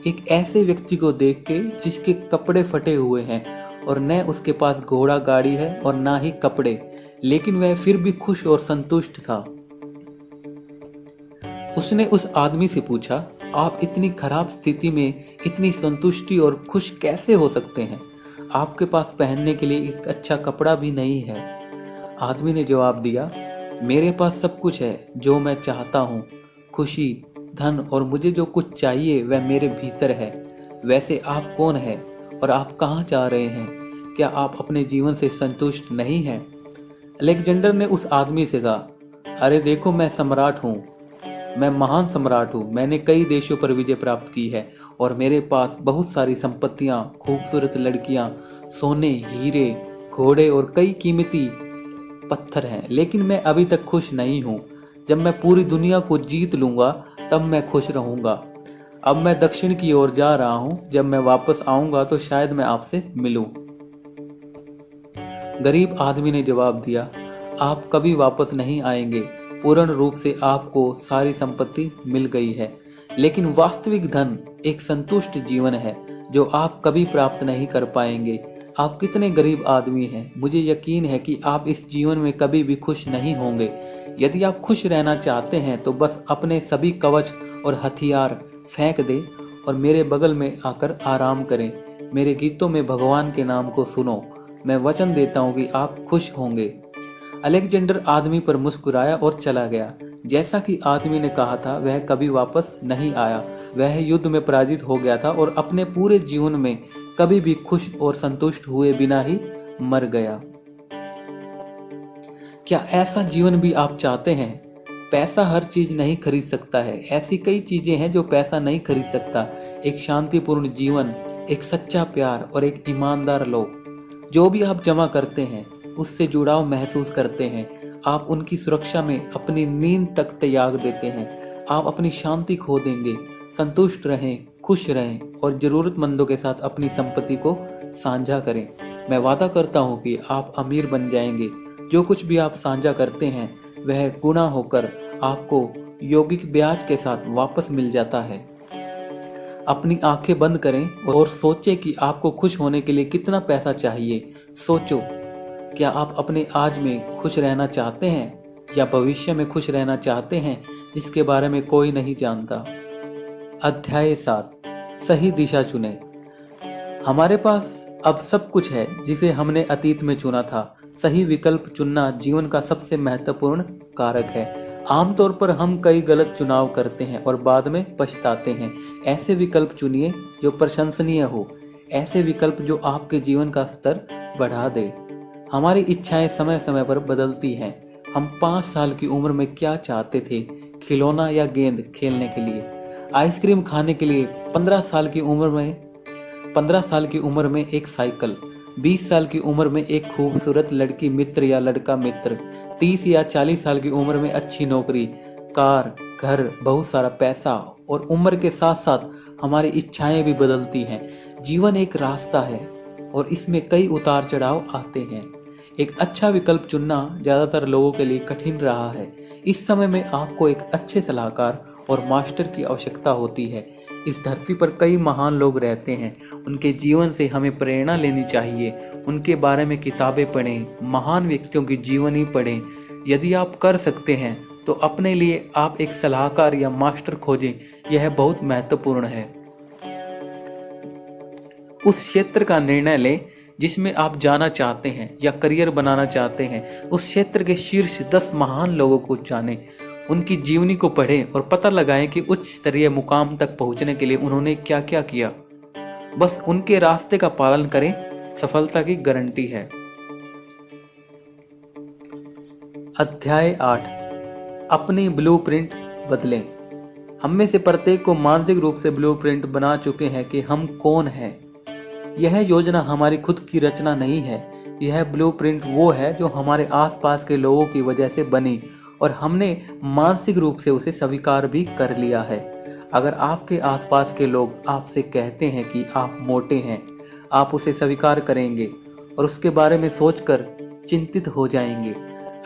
एक ऐसे व्यक्ति को देख के जिसके कपड़े फटे हुए हैं और न उसके पास घोड़ा गाड़ी है और ना ही कपड़े, लेकिन वह फिर भी खुश और संतुष्ट था। उसने उस आदमी से पूछा, आप इतनी खराब स्थिति में इतनी संतुष्टि और खुश कैसे हो सकते हैं? आपके पास पहनने के लिए एक अच्छा कपड़ा भी नहीं है। आदमी ने जवाब दिया, मेरे पास सब कुछ है जो मैं चाहता हूँ, खुशी, धन और मुझे जो कुछ चाहिए वह मेरे भीतर है। वैसे आप कौन हैं और आप कहाँ जा रहे हैं? क्या आप अपने जीवन से संतुष्ट नहीं हैं? अलेक्जेंडर ने उस आदमी से कहा, अरे देखो, मैं सम्राट हूँ, मैं महान सम्राट हूँ। मैंने कई देशों पर विजय प्राप्त की है और मेरे पास बहुत सारी संपत्तियाँ, खूबसूरत लड़कियाँ, सोने, हीरे, घोड़े और कई कीमती पत्थर हैं, लेकिन मैं अभी तक खुश नहीं हूँ। जब मैं पूरी दुनिया को जीत लूँगा तब मैं खुश रहूँगा। अब मैं दक्षिण की ओर जा रहा हूँ। जब मैं वापस आऊँगा तो शायद मैं आपसे मिलूँ। गरीब आदमी ने जवाब दिया, आप कभी वापस नहीं आएंगे। पूर्ण रूप से आपको सारी संपत्ति मिल गई है, लेकिन वास्तविक धन एक संतुष्ट जीवन है जो आप कभी प्राप्त नहीं कर पाएंगे। आप कितने गरीब आदमी हैं, मुझे यकीन है कि आप इस जीवन में कभी भी खुश नहीं होंगे। यदि आप खुश रहना चाहते हैं तो बस अपने सभी कवच और हथियार फेंक दें और मेरे बगल में आकर आराम करें। मेरे गीतों में भगवान के नाम को सुनो। मैं वचन देता हूँ कि आप खुश होंगे। अलेक्जेंडर आदमी पर मुस्कुराया और चला गया। जैसा कि आदमी ने कहा था, वह कभी वापस नहीं आया। वह युद्ध में पराजित हो गया था और अपने पूरे जीवन में कभी भी खुश और संतुष्ट हुए बिना ही मर गया। क्या ऐसा जीवन भी आप चाहते हैं? पैसा हर चीज नहीं खरीद सकता है। ऐसी कई चीजें हैं जो पैसा नहीं खरीद सकता। एक शांतिपूर्ण जीवन, एक सच्चा प्यार और एक ईमानदार लोग। जो भी आप जमा करते हैं उससे जुड़ाव महसूस करते हैं। आप उनकी सुरक्षा में अपनी नींद तक त्याग देते हैं। आप अपनी शांति खो देंगे। संतुष्ट रहें, खुश रहें और जरूरतमंदों के साथ अपनी संपत्ति को साझा करें। मैं वादा करता हूँ कि आप अमीर बन जाएंगे। जो कुछ भी आप साझा करते हैं वह गुना होकर आपको यौगिक ब्याज के साथ वापस मिल जाता है। अपनी आंखें बंद करें और सोचें कि आपको खुश होने के लिए कितना पैसा चाहिए। सोचो, क्या आप अपने आज में खुश रहना चाहते हैं या भविष्य में खुश रहना चाहते हैं जिसके बारे में कोई नहीं जानता? अध्याय 7। सही दिशा चुनें। हमारे पास अब सब कुछ है जिसे हमने अतीत में चुना था। सही विकल्प चुनना जीवन का सबसे महत्वपूर्ण कारक है। आमतौर पर हम कई गलत चुनाव करते हैं और बाद में पछताते हैं। ऐसे विकल्प चुनिए जो प्रशंसनीय हो, ऐसे विकल्प जो आपके जीवन का स्तर बढ़ा दे। हमारी इच्छाएं समय समय पर बदलती हैं। हम 5 साल की उम्र में क्या चाहते थे? खिलौना या गेंद खेलने के लिए, आइसक्रीम खाने के लिए। 15 साल की उम्र में एक साइकिल, 20 साल की उम्र में एक खूबसूरत लड़की मित्र या लड़का मित्र, 30 या 40 साल की उम्र में अच्छी नौकरी, कार, घर, बहुत सारा पैसा। और उम्र के साथ साथ हमारी इच्छाएं भी बदलती हैं। जीवन एक रास्ता है और इसमें कई उतार चढ़ाव आते हैं। एक अच्छा विकल्प चुनना ज़्यादातर लोगों के लिए कठिन रहा है। इस समय में आपको एक अच्छे सलाहकार और मास्टर की आवश्यकता होती है। इस धरती पर कई महान लोग रहते हैं, उनके जीवन से हमें प्रेरणा लेनी चाहिए। उनके बारे में किताबें पढ़ें, महान व्यक्तियों की जीवनी पढ़ें। यदि आप कर सकते हैं तो अपने लिए आप एक सलाहकार या मास्टर खोजें, यह बहुत महत्वपूर्ण है। उस क्षेत्र का निर्णय लें जिसमें आप जाना चाहते हैं या करियर बनाना चाहते हैं। उस क्षेत्र के शीर्ष 10 महान लोगों को जानें, उनकी जीवनी को पढ़ें और पता लगाएं कि उच्च स्तरीय मुकाम तक पहुंचने के लिए उन्होंने क्या क्या किया। बस उनके रास्ते का पालन करें, सफलता की गारंटी है। अध्याय 8, अपनी ब्लूप्रिंट बदलें। हम में से प्रत्येक को मानसिक रूप से ब्लूप्रिंट बना चुके हैं कि हम कौन हैं। यह योजना हमारी खुद की रचना नहीं है। यह ब्लूप्रिंट वो है जो हमारे आसपास के लोगों की वजह से बनी और हमने मानसिक रूप से उसे स्वीकार भी कर लिया है। अगर आपके आसपास के लोग आपसे कहते हैं कि आप मोटे हैं, आप उसे स्वीकार करेंगे और उसके बारे में सोचकर चिंतित हो जाएंगे।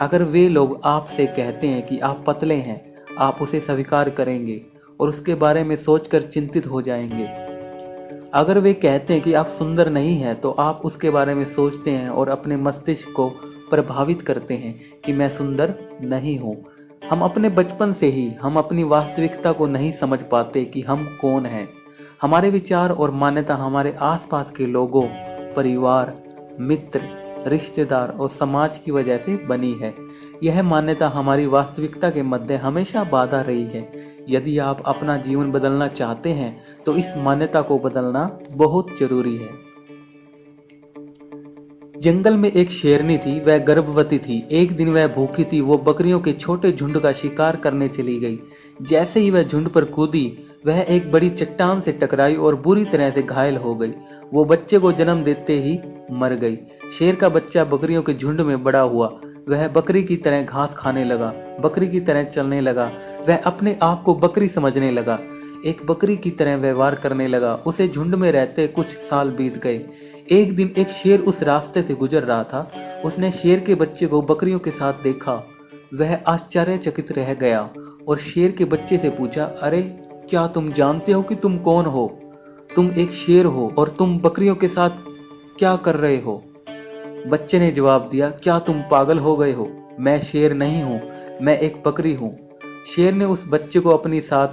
अगर वे लोग आपसे कहते हैं कि आप पतले हैं, आप उसे स्वीकार करेंगे और उसके बारे में सोचकर चिंतित हो जाएंगे। अगर वे कहते हैं कि आप सुंदर नहीं हैं, तो आप उसके बारे में सोचते हैं और अपने मस्तिष्क को प्रभावित करते हैं कि मैं सुंदर नहीं हूँ। हम अपने बचपन से ही हम अपनी वास्तविकता को नहीं समझ पाते कि हम कौन हैं। हमारे विचार और मान्यता हमारे आसपास के लोगों, परिवार, मित्र, रिश्तेदार और समाज की वजह से बनी है। यह मान्यता हमारी वास्तविकता के मध्य हमेशा बाधा रही है। यदि आप अपना जीवन बदलना चाहते हैं तो इस मान्यता को बदलना बहुत जरूरी है। जंगल में एक शेरनी थी, वह गर्भवती थी। एक दिन वह भूखी थी। वो बकरियों के छोटे झुंड का शिकार करने चली गई। जैसे ही वह झुंड पर कूदी, वह एक बड़ी चट्टान से टकराई और बुरी तरह से घायल हो गई। वो बच्चे को जन्म देते ही मर गई। शेर का बच्चा बकरियों के झुंड में बड़ा हुआ। वह बकरी की तरह घास खाने लगा, बकरी की तरह चलने लगा। वह अपने आप को बकरी समझने लगा, एक बकरी की तरह व्यवहार करने लगा। उसे झुंड में रहते कुछ साल बीत गए। एक दिन एक शेर उस रास्ते से गुजर रहा था। उसने शेर के बच्चे को बकरियों के साथ देखा। वह आश्चर्यचकित रह गया और शेर के बच्चे से पूछा, अरे क्या तुम जानते हो कि तुम कौन हो? तुम एक शेर हो और तुम बकरियों के साथ क्या कर रहे हो? बच्चे ने जवाब दिया, क्या तुम पागल हो गए हो? मैं शेर नहीं हूँ, मैं एक बकरी हूँ। शेर ने उस बच्चे को अपने साथ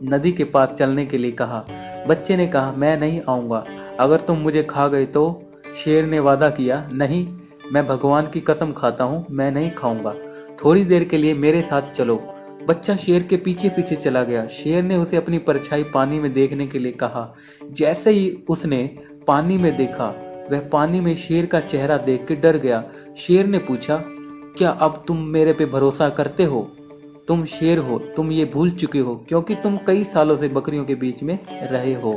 नदी के पास चलने के लिए कहा। बच्चे ने कहा, मैं नहीं आऊँगा, अगर तुम मुझे खा गए तो। शेर ने वादा किया, नहीं, मैं भगवान की कसम खाता हूँ, मैं नहीं खाऊंगा। थोड़ी देर के लिए मेरे साथ चलो। बच्चा शेर के पीछे पीछे चला गया। शेर ने उसे अपनी परछाई पानी में देखने के लिए कहा। जैसे ही उसने पानी में देखा, वह पानी में शेर का चेहरा देख के डर गया। शेर ने पूछा, क्या अब तुम मेरे पे भरोसा करते हो? तुम शेर हो, तुम ये भूल चुके हो क्योंकि तुम कई सालों से बकरियों के बीच में रहे हो।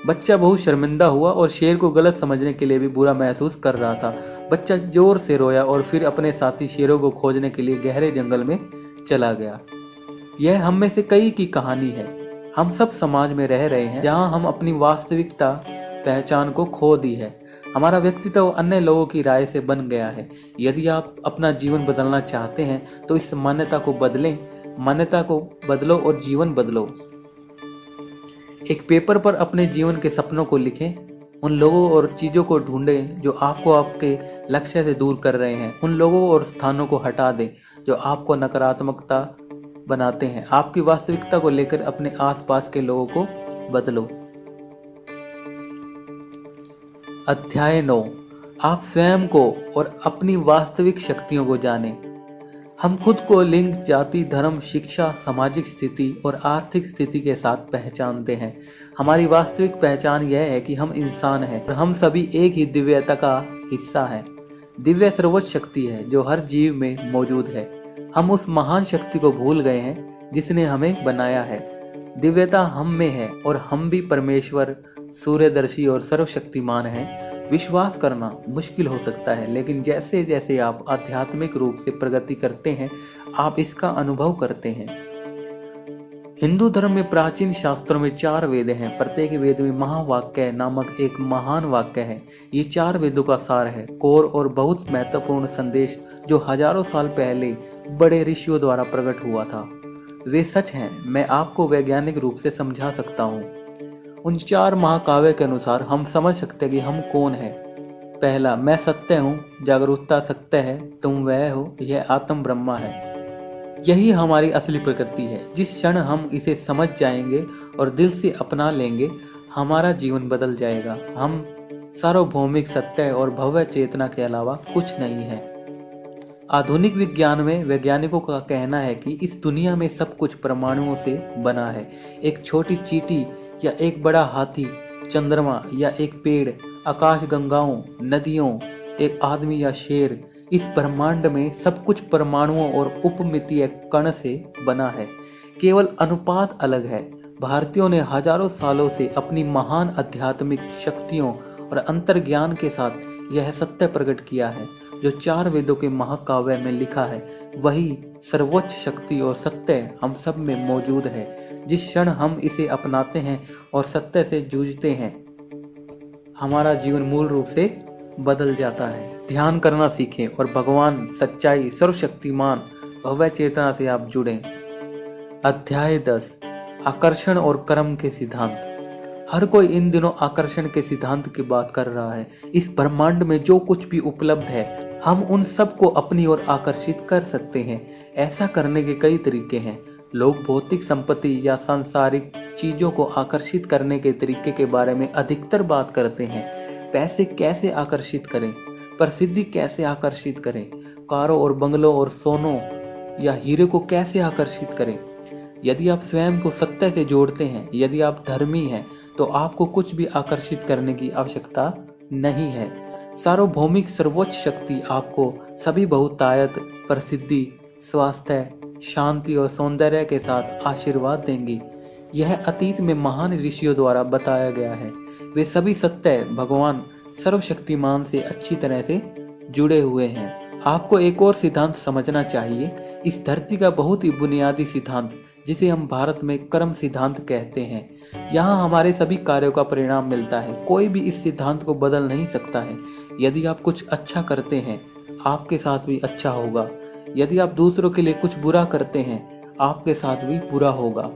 बच्चा बहुत शर्मिंदा हुआ और शेर को गलत समझने के लिए भी बुरा महसूस कर रहा था। बच्चा जोर से रोया और फिर अपने साथी शेरों को खोजने के लिए गहरे जंगल में चला गया। यह हम में से कई की कहानी है। हम सब समाज में रह रहे हैं जहां हम अपनी वास्तविकता पहचान को खो दी है। हमारा व्यक्तित्व अन्य लोगों की राय से बन गया है। यदि आप अपना जीवन बदलना चाहते हैं तो इस मान्यता को बदलें, मान्यता को बदलो और जीवन बदलो। एक पेपर पर अपने जीवन के सपनों को लिखें। उन लोगों और चीज़ों को ढूंढें जो आपको आपके लक्ष्य से दूर कर रहे हैं। उन लोगों और स्थानों को हटा दें जो आपको नकारात्मकता बनाते हैं। आपकी वास्तविकता को लेकर अपने आसपास के लोगों को बदलो। अध्याय 9, आप स्वयं को और अपनी वास्तविक शक्तियों को जानें। हम खुद को लिंग, जाति, धर्म, शिक्षा, सामाजिक स्थिति और आर्थिक स्थिति के साथ पहचानते हैं। हमारी वास्तविक पहचान यह है कि हम इंसान हैं और हम सभी एक ही दिव्यता का हिस्सा हैं। दिव्य सर्वोच्च शक्ति है जो हर जीव में मौजूद है। हम उस महान शक्ति को भूल गए हैं जिसने हमें बनाया है। दिव्यता हम में है और हम भी परमेश्वर, सूर्यदर्शी और सर्वशक्तिमान हैं। विश्वास करना मुश्किल हो सकता है, लेकिन जैसे जैसे आप आध्यात्मिक रूप से प्रगति करते हैं, आप इसका अनुभव करते हैं। हिंदू धर्म में प्राचीन शास्त्रों में 4 वेद हैं। प्रत्येक वेद में महावाक्य नामक एक महान वाक्य है। ये 4 वेदों का सार है, कोर और बहुत महत्वपूर्ण संदेश जो हजारों साल पहले बड़े ऋषियों द्वारा प्रकट हुआ था। वे सच हैं, मैं आपको वैज्ञानिक रूप से समझा सकता हूँ। उन 4 महाकाव्य के अनुसार हम समझ सकते हैं कि हम कौन हैं। पहला, मैं सत्य हूँ, जागरूकता सत्य है, तुम वह हो, यह आत्म ब्रह्मा है। यही हमारी असली प्रकृति है। जिस क्षण हम इसे समझ जाएंगे और दिल से अपना लेंगे, हमारा जीवन बदल जाएगा। हम सार्वभौमिक सत्य और भव्य चेतना के अलावा कुछ नहीं है। आधुनिक विज्ञान में वैज्ञानिकों का कहना है कि इस दुनिया में सब कुछ परमाणुओं से बना है। एक छोटी चींटी या एक बड़ा हाथी, चंद्रमा या एक पेड़, आकाशगंगाओं, नदियों, एक आदमी या शेर, इस ब्रह्मांड में सब कुछ परमाणुओं और उपमितीय कण से बना है। केवल अनुपात अलग है। भारतीयों ने हजारों सालों से अपनी महान आध्यात्मिक शक्तियों और अंतर्ज्ञान के साथ यह सत्य प्रकट किया है। जो 4 वेदों के महाकाव्य में लिखा है, वही सर्वोच्च शक्ति और सत्य हम सब में मौजूद है। जिस क्षण हम इसे अपनाते हैं और सत्य से जूझते हैं, हमारा जीवन मूल रूप से बदल जाता है। ध्यान करना सीखें और भगवान, सच्चाई, सर्वशक्तिमान भव्य चेतना से आप जुड़ें। अध्याय 10, आकर्षण और कर्म के सिद्धांत। हर कोई इन दिनों आकर्षण के सिद्धांत की बात कर रहा है। इस ब्रह्मांड में जो कुछ भी उपलब्ध है, हम उन सबको अपनी ओर आकर्षित कर सकते हैं। ऐसा करने के कई तरीके हैं। लोग भौतिक संपत्ति या सांसारिक चीजों को आकर्षित करने के तरीके के बारे में अधिकतर बात करते हैं। पैसे कैसे आकर्षित करें, प्रसिद्धि कैसे आकर्षित करें, कारों और बंगलों और सोनों या हीरे को कैसे आकर्षित करें। यदि आप स्वयं को सत्य से जोड़ते हैं, यदि आप धर्मी हैं, तो आपको कुछ भी आकर्षित करने की आवश्यकता नहीं है। सार्वभौमिक सर्वोच्च शक्ति आपको सभी बहुतायत, प्रसिद्धि, स्वास्थ्य, शांति और सौंदर्य के साथ आशीर्वाद देंगी। यह अतीत में महान ऋषियों द्वारा बताया गया है। वे सभी सत्य, भगवान, सर्वशक्तिमान से अच्छी तरह से जुड़े हुए हैं। आपको एक और सिद्धांत समझना चाहिए। इस धरती का बहुत ही बुनियादी सिद्धांत, जिसे हम भारत में कर्म सिद्धांत कहते हैं, यहाँ हमारे सभी कार्यों का परिणाम मिलता है। कोई भी इस सिद्धांत को बदल नहीं सकता है। यदि आप कुछ अच्छा करते हैं, आपके साथ भी अच्छा होगा। यदि आप दूसरों के लिए कुछ बुरा करते हैं, आपके साथ भी बुरा होगा।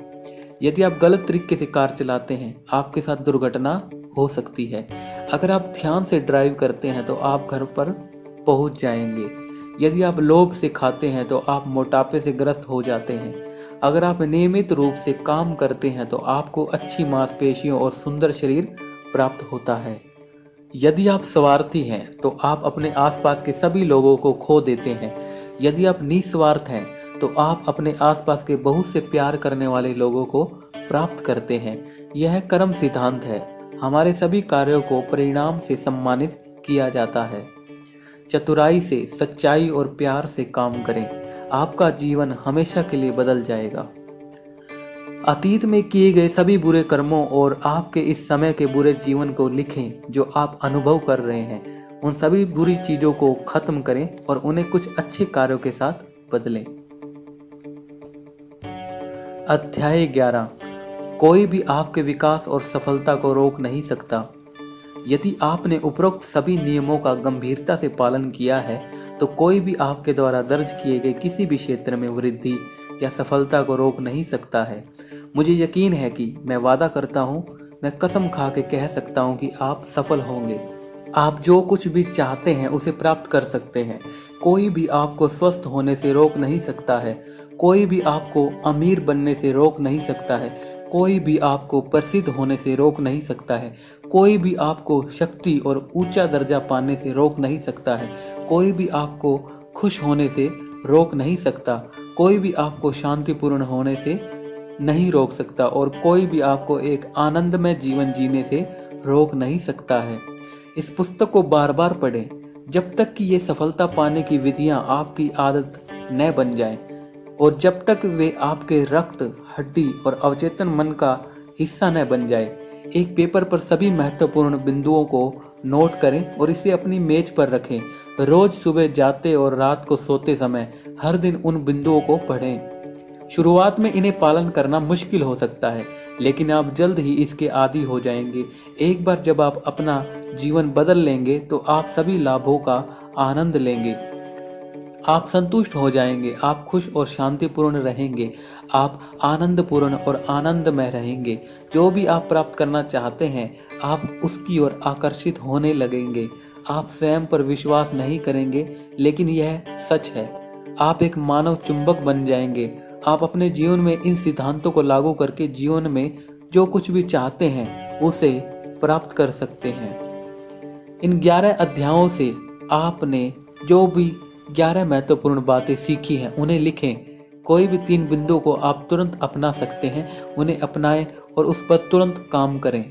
यदि आप गलत तरीके से कार चलाते हैं, आपके साथ दुर्घटना हो सकती है। अगर आप ध्यान से ड्राइव करते हैं तो आप घर पर पहुंच जाएंगे। यदि आप लोभ से खाते हैं तो आप मोटापे से ग्रस्त हो जाते हैं। अगर आप नियमित रूप से काम करते हैं तो आपको अच्छी मांसपेशियों और सुंदर शरीर प्राप्त होता है। यदि आप स्वार्थी हैं तो आप अपने आसपास के सभी लोगों को खो देते हैं। यदि आप निस्वार्थ हैं तो आप अपने आसपास के बहुत से प्यार करने वाले लोगों को प्राप्त करते हैं। यह कर्म सिद्धांत है। हमारे सभी कार्यों को परिणाम से सम्मानित किया जाता है। चतुराई से, सच्चाई और प्यार से काम करें। आपका जीवन हमेशा के लिए बदल जाएगा। अतीत में किए गए सभी बुरे कर्मों और आपके इस समय के बुरे जीवन को लिखें जो आप अनुभव कर रहे हैं। उन सभी बुरी चीजों को खत्म करें और उन्हें कुछ अच्छे कार्यों के साथ बदलें। अध्याय 11, कोई भी आपके विकास और सफलता को रोक नहीं सकता। यदि आपने उपरोक्त सभी नियमों का गंभीरता से पालन किया है तो कोई भी आपके द्वारा दर्ज किए गए किसी भी क्षेत्र में वृद्धि या सफलता को रोक नहीं सकता है। मुझे यकीन है कि मैं वादा करता हूँ, मैं कसम खा के कह सकता हूँ कि आप सफल होंगे। आप जो कुछ भी चाहते हैं उसे प्राप्त कर सकते हैं। कोई भी आपको स्वस्थ होने से रोक नहीं सकता है। कोई भी आपको अमीर बनने से रोक नहीं सकता है। कोई भी आपको प्रसिद्ध होने से रोक नहीं सकता है। कोई भी आपको शक्ति और ऊंचा दर्जा पाने से रोक नहीं सकता है। कोई भी आपको खुश होने से रोक नहीं सकता। कोई भी आपको शांतिपूर्ण होने से नहीं रोक सकता और कोई भी आपको एक आनंदमय जीवन जीने से रोक नहीं सकता है। इस पुस्तक को बार बार पढ़ें जब तक कि ये सफलता पाने की विधियां आपकी आदत न बन जाएं और जब तक वे आपके रक्त, हड्डी और अवचेतन मन का हिस्सा न बन जाए। एक पेपर पर सभी महत्वपूर्ण बिंदुओं को नोट करें और इसे अपनी मेज पर रखें। रोज सुबह जाते और रात को सोते समय हर दिन उन बिंदुओं को पढ़ें। शुरुआत में इन्हें पालन करना मुश्किल हो सकता है, लेकिन आप जल्द ही इसके आदी हो जाएंगे। एक बार जब आप अपना जीवन बदल लेंगे तो आप सभी लाभों का आनंद लेंगे। आप संतुष्ट हो जाएंगे, आप खुश और शांतिपूर्ण रहेंगे, आप आनंदपूर्ण और आनंदमय रहेंगे। जो भी आप प्राप्त करना चाहते हैं, आप उसकी ओर आकर्षित होने लगेंगे। आप स्वयं पर विश्वास नहीं करेंगे, लेकिन यह सच है। आप एक मानव चुंबक बन जाएंगे। आप अपने जीवन में इन सिद्धांतों को लागू करके जीवन में जो कुछ भी चाहते हैं उसे प्राप्त कर सकते हैं। इन 11 अध्यायों से आपने जो भी 11 महत्वपूर्ण बातें सीखी हैं उन्हें लिखें। कोई भी 3 बिंदुओं को आप तुरंत अपना सकते हैं, उन्हें अपनाएं और उस पर तुरंत काम करें।